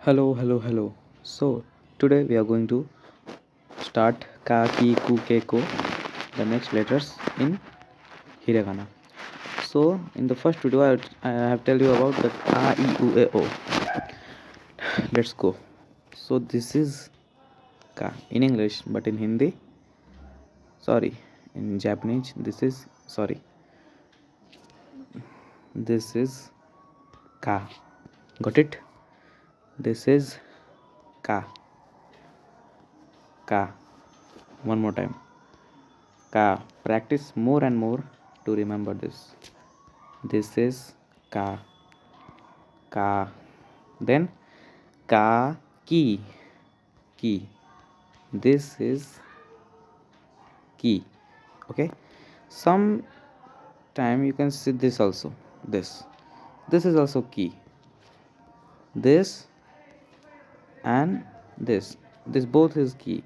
Hello. So today we are going to start ka, ki, ku, ke, ko, the next letters in Hiragana. So in the first video I have tell you about the a, I, u, e, o. Let's go. So this is ka in English, but in Hindi, in Japanese this is this is ka. Got it? This is ka. Ka. One more time. Ka. Practice more and more to remember this. This is ka. Ka. Then ka, ki. This is ki. Okay. Some time you can see this also. This is also ki. This and this both is ki.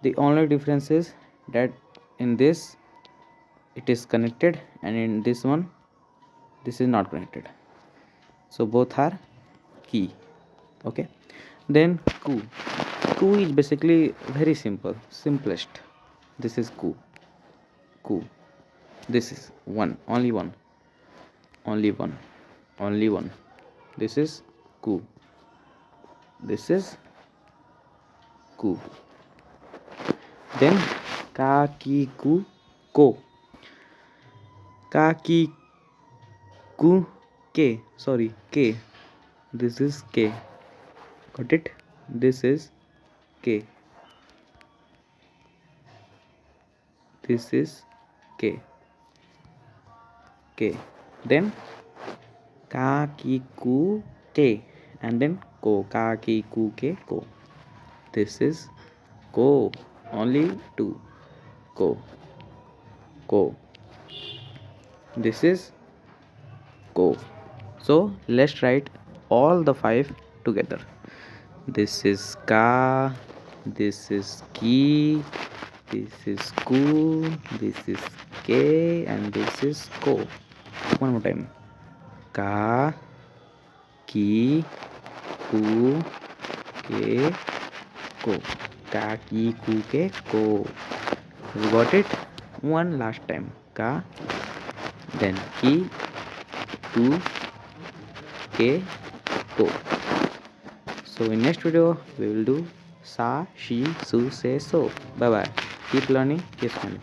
The only difference is that in this it is connected and in this one this is not connected. So both are ki. Okay. Then ku. Ku is basically very simplest. This is ku. This is only one. This is ku. This is ku. Then ka, ki, ku, ko. Ka, ki, ku, ke. K. This is k. Got it? This is k. This is k. Then ka, ki, ku, ke, and then ko. Ka, ki, ku, ke, ko. This is ko. Only two. Ko. This is ko. So let's write all the five together. This is ka. This is ki. This is ku. This is ke, and this is ko. One more time. Ka, ki, ku, ke, ko. Ka, ki, ku, ke, ko. You got it? One last time. Ka, then ki, ku, ke, ko. So in next video we will do sa, she, su, se, so. Bye bye. Keep learning, keep smiling.